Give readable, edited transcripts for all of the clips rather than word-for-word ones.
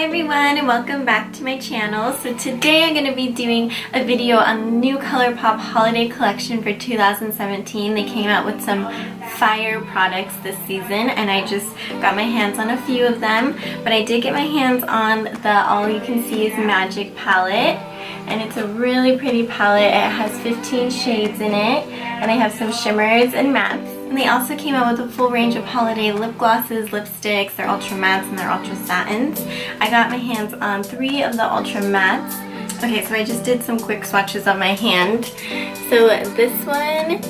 Hi everyone and welcome back to my channel. So today I'm going to be doing a video on the new Colourpop holiday collection for 2017. They came out with some fire products this season and I just got my hands on a few of them. But I did get my hands on the All You Can See Is Magic palette. And it's a really pretty palette. It has 15 shades in it and they have some shimmers and mattes. And they also came out with a full range of holiday lip glosses, lipsticks, their ultra mattes and their ultra satins. I got my hands on 3 of the ultra mattes. Okay, so I just did some quick swatches on my hand. So this one,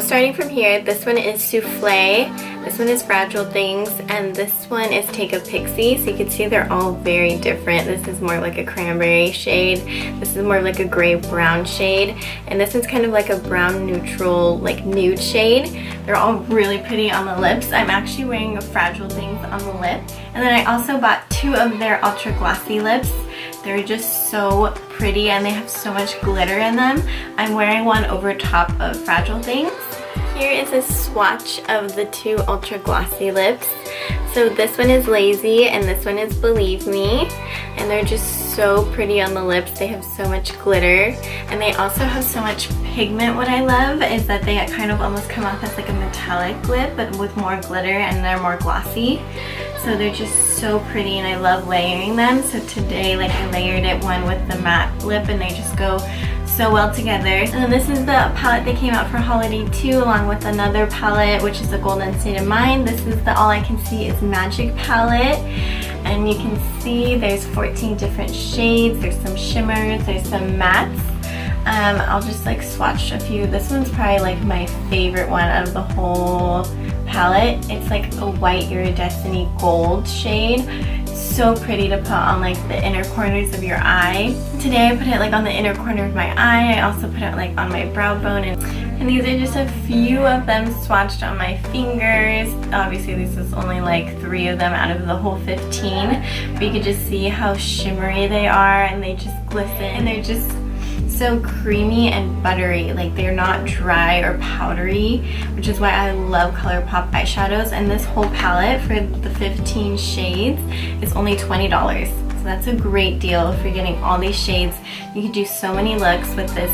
starting from here, this one is Souffle, this one is Fragile Things, and this one is Take a Pixie. So you can see they're all very different. This is more like a cranberry shade, this is more like a gray brown shade, and this one's kind of like a brown neutral, like nude shade. They're all really pretty on the lips. I'm actually wearing a Fragile Things on the lip. And then I also bought 2 of their ultra glossy lips. They're just so pretty and they have so much glitter in them. I'm wearing one over top of Fragile Things. Here is a swatch of the 2 ultra glossy lips. So this one is Lazy and this one is Believe Me. And they're just so pretty on the lips. They have so much glitter and they also have so much pigment. What I love is that they kind of almost come off as like a metallic lip but with more glitter and they're more glossy. So they're just so pretty and I love layering them. So today I layered it one with the matte lip and they just go so well together. And then this is the palette that came out for holiday 2 along with another palette which is the Golden State of Mind. This is the All I Can See Is Magic palette. And you can see there's 14 different shades, there's some shimmers, there's some mattes. I'll just swatch a few. This one's probably my favorite one out of the whole palette. It's like a white iridescent gold shade. So pretty to put on the inner corners of your eye. Today I put it on the inner corner of my eye. I also put it on my brow bone, and these are just a few of them swatched on my fingers. Obviously this is only 3 of them out of the whole 15, but you can just see how shimmery they are and they just glisten and they're just so creamy and buttery. They're not dry or powdery, which is why I love Colourpop eyeshadows. And this whole palette for the 15 shades is only $20. So that's a great deal if you're getting all these shades. You can do so many looks with this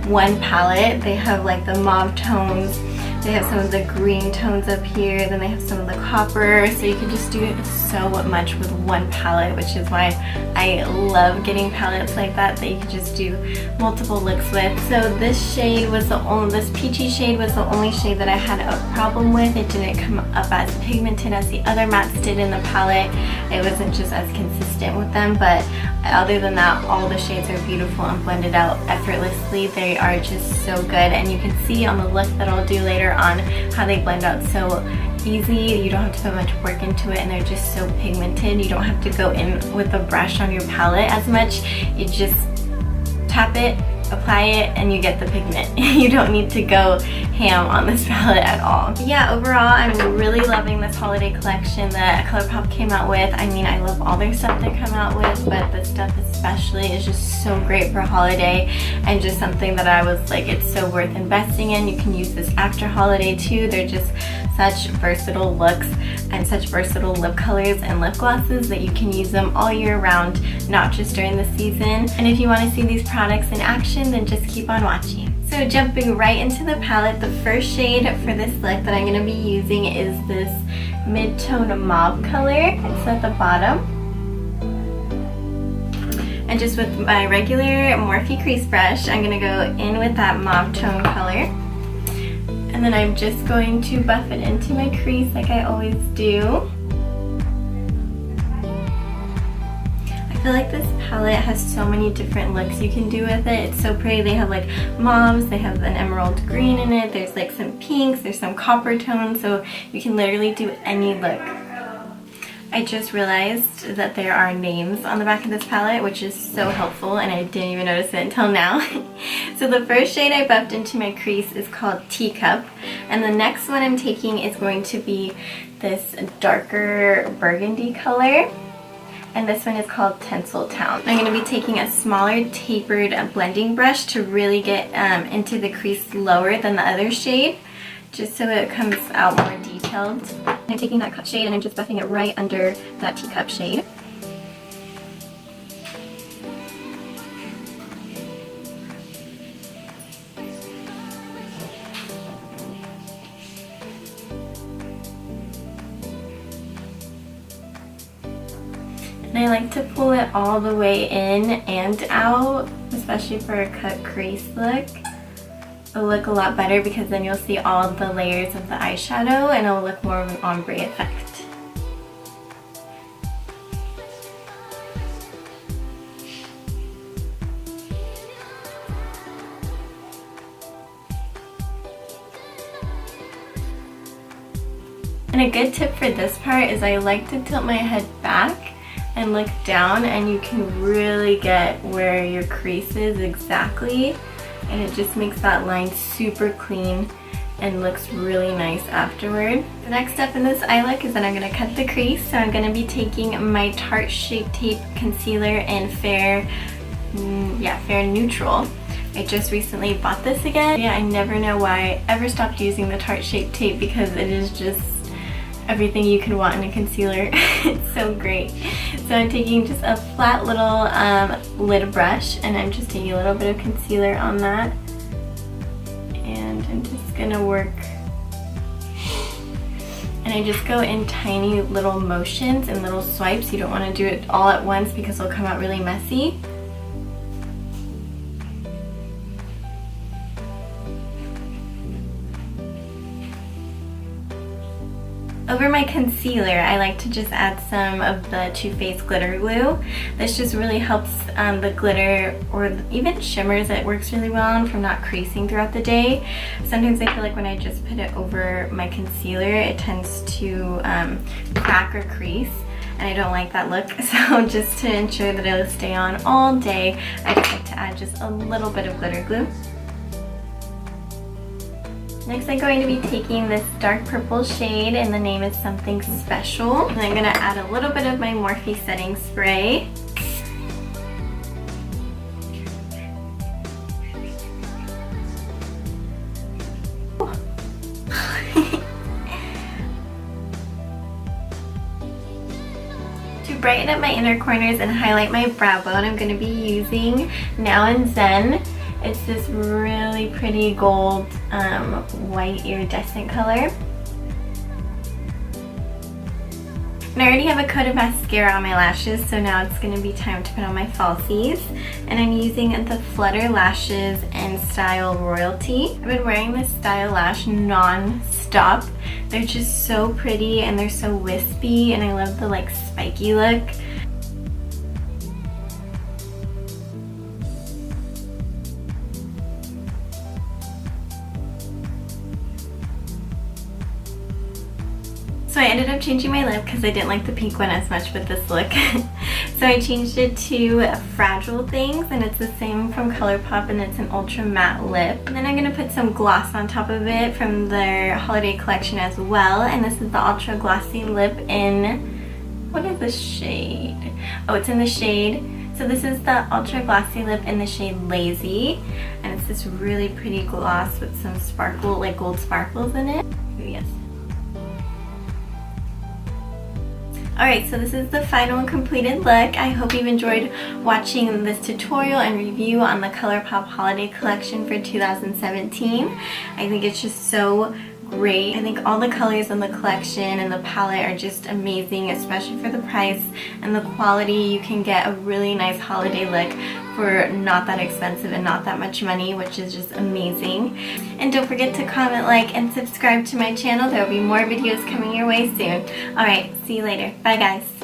one palette. They have the mauve tones, they have some of the green tones up here, then they have some of the copper, so you can just do so much with one palette, which is why I love getting palettes like that you can just do multiple looks with. So this shade was this peachy shade was the only shade that I had a problem with. It didn't come up as pigmented as the other mattes did in the palette. It wasn't just as consistent with them, but other than that, all the shades are beautiful and blended out effortlessly. They are just so good, and you can see on the look that I'll do later on how they blend out so easy. You don't have to put much work into it and they're just so pigmented. You don't have to go in with a brush on your palette as much. You just tap it, apply it, and you get the pigment. You don't need to go ham on this palette at all. But yeah, overall I'm really loving this holiday collection that Colourpop came out with. I mean, I love all their stuff they come out with, but this stuff especially is just so great for holiday and just something that I was it's so worth investing in. You can use this after holiday too. They're just such versatile looks and such versatile lip colors and lip glosses that you can use them all year round, not just during the season. And if you want to see these products in action, then just keep on watching. So jumping right into the palette, the first shade for this look that I'm going to be using is this mid-tone mauve color. It's at the bottom. And just with my regular Morphe crease brush, I'm going to go in with that mauve tone color. And then I'm just going to buff it into my crease like I always do. I feel like this palette has so many different looks you can do with it. It's so pretty. They have mauves, they have an emerald green in it, there's some pinks, there's some copper tones, so you can literally do any look. I just realized that there are names on the back of this palette, which is so helpful, and I didn't even notice it until now. So the first shade I buffed into my crease is called Teacup, and the next one I'm taking is going to be this darker burgundy color. And this one is called Tinseltown. I'm going to be taking a smaller tapered blending brush to really get into the crease lower than the other shade, just so it comes out more detailed. I'm taking that shade and I'm just buffing it right under that Teacup shade. And I like to pull it all the way in and out, especially for a cut crease look. It'll look a lot better because then you'll see all the layers of the eyeshadow and it'll look more of an ombre effect. And a good tip for this part is I like to tilt my head back and look down, and you can really get where your crease is exactly, and it just makes that line super clean and looks really nice afterward. The next step in this eye look is that I'm going to cut the crease, so I'm going to be taking my Tarte Shape Tape Concealer in Fair Neutral. I just recently bought this again. Yeah, I never know why I ever stopped using the Tarte Shape Tape because it is just everything you could want in a concealer. It's so great. So I'm taking just a flat little lid brush, and I'm just taking a little bit of concealer on that, and I'm just gonna work, and I just go in tiny little motions and little swipes. You don't want to do it all at once because it'll come out really messy. Over my concealer, I like to just add some of the Too Faced glitter glue. This just really helps the glitter, or even shimmers, it works really well on from not creasing throughout the day. Sometimes I feel like when I just put it over my concealer, it tends to crack or crease, and I don't like that look. So just to ensure that it'll stay on all day, I just like to add just a little bit of glitter glue. Next, I'm going to be taking this dark purple shade, and the name is Something Special. And I'm going to add a little bit of my Morphe setting spray. To brighten up my inner corners and highlight my brow bone, I'm going to be using Now and Zen. It's this really pretty gold white iridescent color. And I already have a coat of mascara on my lashes, so now it's going to be time to put on my falsies. And I'm using the Flutter Lashes in Style Royalty. I've been wearing this style lash non-stop. They're just so pretty and they're so wispy, and I love the like spiky look. So I ended up changing my lip because I didn't like the pink one as much with this look. So I changed it to Fragile Things, and it's the same from Colourpop, and it's an ultra matte lip. And then I'm going to put some gloss on top of it from their holiday collection as well. And this is the ultra glossy lip in, what is this shade? Oh, it's in the shade. So this is the ultra glossy lip in the shade Lazy. And it's this really pretty gloss with some sparkle, like gold sparkles in it. Ooh, yes. Alright, so this is the final and completed look. I hope you've enjoyed watching this tutorial and review on the Colourpop Holiday Collection for 2017. I think it's just so great. I think all the colors in the collection and the palette are just amazing, especially for the price and the quality. You can get a really nice holiday look for not that expensive and not that much money, which is just amazing. And don't forget to comment, like, and subscribe to my channel. There will be more videos coming your way soon. Alright, see you later. Bye guys.